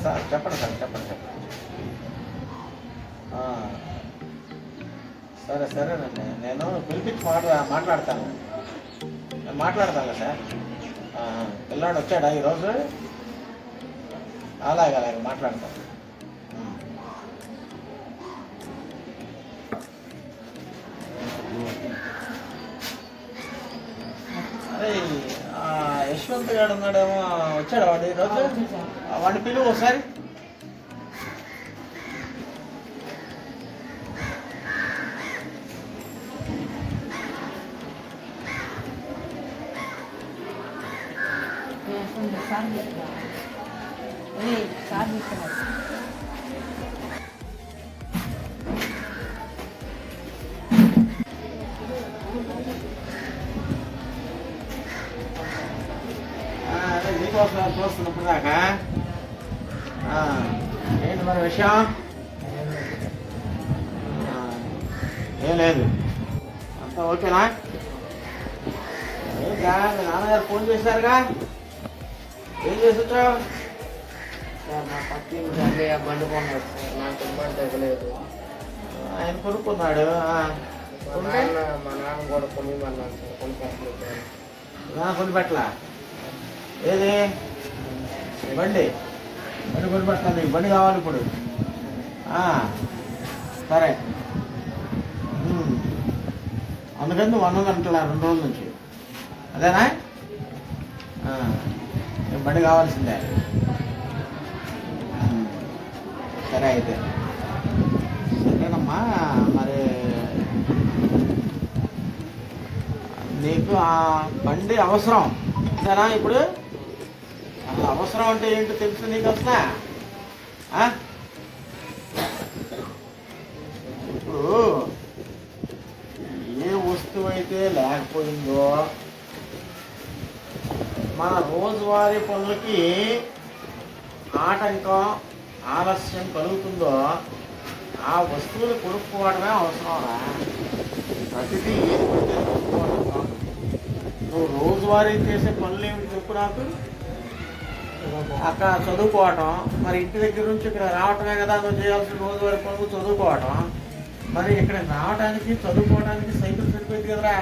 Sir చెప్పండి sir, చెప్పండి చెప్పండి. సరే సరేనండి, నేను పిలిపించి మాట్లాడతాను. నేను మాట్లాడతాను సార్. పిల్లాడు వచ్చాడా ఈరోజు? అలాగే అలాగే మాట్లాడతాను. అరే యశ్వంత్ గారు ఉన్నాడేమో, వచ్చాడు వాడు ఈరోజు? వాడిని పిలువు ఒకసారి. నీకోసం చూస్తున్నప్పుడు దాకా ఏంటి మరి విషయం? ఏం లేదు, అంతా ఓకేనా? ఏంటా మీ నాన్నగారు ఫోన్ చేశారుగా, ఏం చేసి వచ్చావు? మా పక్కింటి బండి కొన్నాడు సార్, నాకు ఇబ్బంది తగ్గలేదు. ఆయన కొనుక్కున్నాడు. మా నాన్న కూడా కొనిమన్నాను సార్, కొనిపెట్టలేదు. కొనిపెట్టలా? ఏది బండి? బండి కొనిపెట్టాలి, నీకు బండి కావాలి ఇప్పుడు. సరే, అందుకని నువ్వు అన్నదంటలా 2 రోజుల నుంచి, అదేనా? నీకు బండి కావాల్సిందే. సరే అయితే సరేనమ్మా. మరి నీకు ఆ బండి అవసరం సరేనా? ఇప్పుడు అవసరం అంటే ఏంటో తెలుసు నీకు వస్తా? ఇప్పుడు ఏ వస్తువు అయితే లేకపోయిందో, మన రోజువారీ పనులకి ఆటంకం ఆలస్యం కలుగుతుందో ఆ వస్తువులు కొనుక్కోవడమే అవసరంరా. ప్రతిదీ ఏది పడితే కొనుక్కోవడం. నువ్వు రోజువారీ చేసే పనులు ఏమిటి చెప్పు నాకు? అక్కడ చదువుకోవటం, మరి ఇంటి దగ్గర నుంచి ఇక్కడ రావటమే కదా నువ్వు చేయాల్సిన రోజువారీ పనులు, చదువుకోవటం. మరి ఇక్కడ రావడానికి చదువుకోవడానికి సైకిల్ సరిపోయింది కదరా?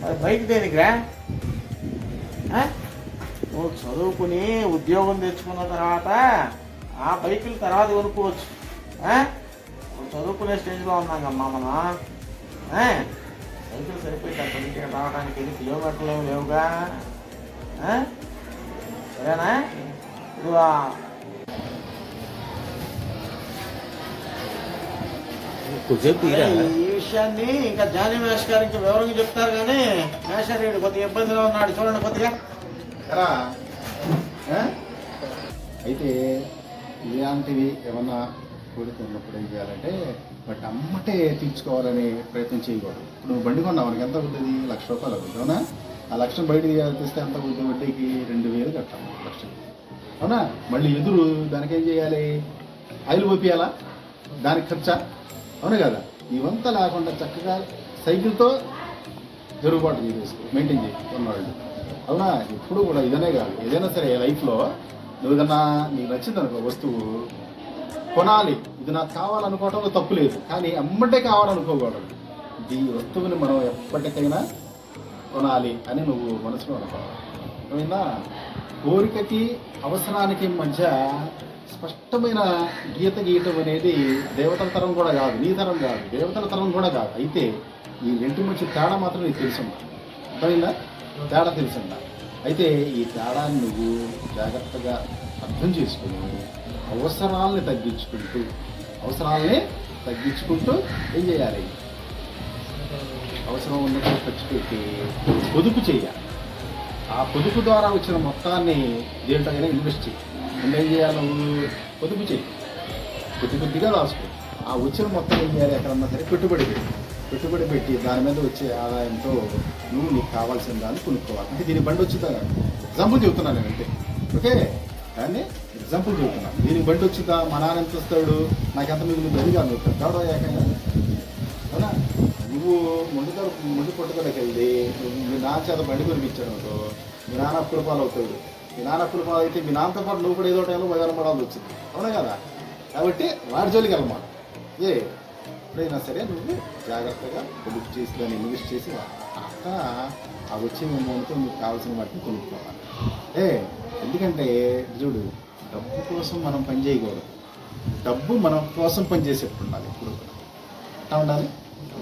మరి బైక్ దేనికిరా? నువ్వు చదువుకుని ఉద్యోగం తెచ్చుకున్న తర్వాత ఆ బైకులు తర్వాత కొనుక్కోవచ్చు. నువ్వు చదువుకునే స్టేజ్లో ఉన్నాకమ్మా మనం. సైకిల్ సరిపోయింది అక్కడి నుంచి రావడానికి, 8 కిలోమీటర్లు ఏమి లేవుగా. సరేనా? ఈ విషయాన్ని ఇంకా జానీ మేష్ గారు ఇంకా వివరంగా చెప్తారు, కానీ మేషారెడ్డి కొద్దిగా ఇబ్బందిగా ఉన్నాడు, చూడండి కొద్దిగా. అయితే ఇలాంటివి ఏమన్నా కోరిక ఉన్నప్పుడు ఏం చేయాలంటే బట్ అమ్మటే తీర్చుకోవాలని ప్రయత్నం చేయకూడదు. ఇప్పుడు నువ్వు బండి కొన్నావు, మనకి ఎంత అవుతుంది? ₹1,00,000 అవుతుంది, అవునా? ఆ 1,00,000 బయట తీస్తే ఎంత అవుతుంది? వడ్డీకి 2,000 కట్టాలి, 1,00,000, అవునా? మళ్ళీ ఎదురు దానికి ఏం చేయాలి? ఆయిల్ పోపియాలా? దానికి ఖర్చా, అవును కదా? ఇవంతా లేకుండా చక్కగా సైకిల్తో జరుగుబాటు చేసేసుకో, మెయింటైన్ చేసుకున్నవాళ్ళు, అవునా? ఎప్పుడు కూడా ఇదనే కాదు, ఏదైనా సరే లైఫ్లో నువ్వు ఏదన్నా నీకు నచ్చింది అనుకో వస్తువు కొనాలి, ఇది నాకు కావాలనుకోవటంలో తప్పు లేదు, కానీ అమ్మటే కావాలనుకోకూడదు. ఈ వస్తువుని మనం ఎప్పటికైనా కొనాలి అని నువ్వు మనసులో అనుకోవాలి, అర్థమైందా? కోరికకి అవసరానికి మధ్య స్పష్టమైన గీత గీయటం అనేది దేవతల తరం కూడా కాదు, నీ తరం కాదు, దేవతల తరం కూడా కాదు. అయితే ఈ రెంటి మధ్య తేడా మాత్రం నీకు తెలుసుందా, అర్థమైందా? తేడా తెలుసుందా? అయితే ఈ తేడాన్ని నువ్వు జాగ్రత్తగా అర్థం చేసుకుని అవసరాలని తగ్గించుకుంటూ ఏం చేయాలి? అవసరం ఉన్నప్పుడు ఖర్చు పెట్టి పొదుపు చేయాలి. ఆ పొదుపు ద్వారా వచ్చిన మొత్తాన్ని దేంట్లోనైనా ఇన్వెస్ట్ చేయి. ఏం చేయాలి? నువ్వు పొదుపు చేయి, కొద్దిగా రాసుకో. ఆ వచ్చిన మొత్తం ఏం చేయాలి? ఎక్కడన్నా సరే పెట్టుబడి పెట్టి దాని మీద వచ్చే ఆదాయంతో నువ్వు నీకు కావాల్సిన దాన్ని కొనుక్కోవాలి. అంటే దీని బండి వచ్చిందా? ఎగ్జాంపుల్ చెబుతున్నాను నేను, అంతే, ఓకే? కానీ ఎగ్జాంపుల్ చెబుతున్నాను. దీనికి బండి వచ్చిందా? మా నాన్న ఎంత వస్తాడు, నాకు ఎంత మిగులుంది, అది కాదు కావడం ఏకైనా, అవునా? నువ్వు మొండి పట్టుదలకి వెళ్ళి మీ నాన్న చేత బండి కొనిపించాడు అనుకో, మీ నాన్న అప్పుల పాలు అవుతాడు, మీ నాన్న అప్పులు పాలైతే మీ నాన్నతో పాటు నువ్వు కూడా ఏదో టైంలో బజారం పడాల్సి వచ్చింది, అవునా కదా? కాబట్టి వాడి జోలికి వెళ్ళమాట. ఎప్పుడైనా సరే నువ్వు జాగ్రత్తగా పొదుపు చేసి దాన్ని ఇన్వెస్ట్ చేసి అక్కడ ఆ వచ్చే అమౌంట్తో నీకు కావాల్సిన వాటిని కొనుక్కోవాలి. ఎందుకంటే చూడు, డబ్బు కోసం మనం పని చేయకూడదు, డబ్బు మన కోసం పనిచేసేట్టు ఉండాలి. ఎప్పుడు కూడా అట్లా ఉండాలి.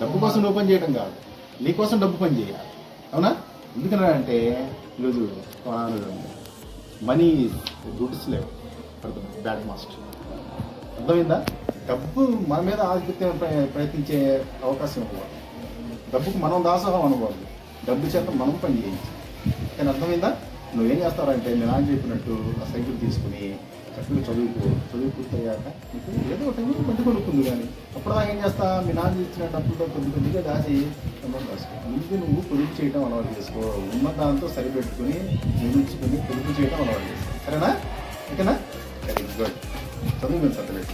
డబ్బు కోసం నువ్వు పని చేయడం కాదు, నీకోసం డబ్బు పని చేయాలి, అవునా? ఎందుకనంటే ఈరోజు money good slave bad master. అర్థమైందా? డబ్బు మన మీద ఆధిపత్యం ప్రయత్నించే అవకాశం ఇవ్వాలి, డబ్బుకు మనం దాసోహం అనుకోవాలి, డబ్బు చేత మనం పని చేయించాలి. కానీ అర్థమైందా? నువ్వేం చేస్తావంటే నేను నాన్న చెప్పినట్టు ఆ సైకిల్ తీసుకుని చక్కగా చదువు పూర్తయ్యాక నీకు ఏదో ఒకటి బండి కొనుక్కుంది. కానీ అప్పుడు ఏం చేస్తా, మీ నాన్న ఇచ్చిన డబ్బులతో కొద్దిగా దాచి అమౌంట్ రాసుకో. ముందు నువ్వు పొదుపు చేయడం అలవాటు చేసుకో, ఉన్న దాంతో సరిపెట్టుకుని నిర్మించుకుని పొదుపు చేయడం అలవాటు చేసుకో. సరేనా? ఓకేనా? Very good. చదువు మీరు పెద్దలేదు.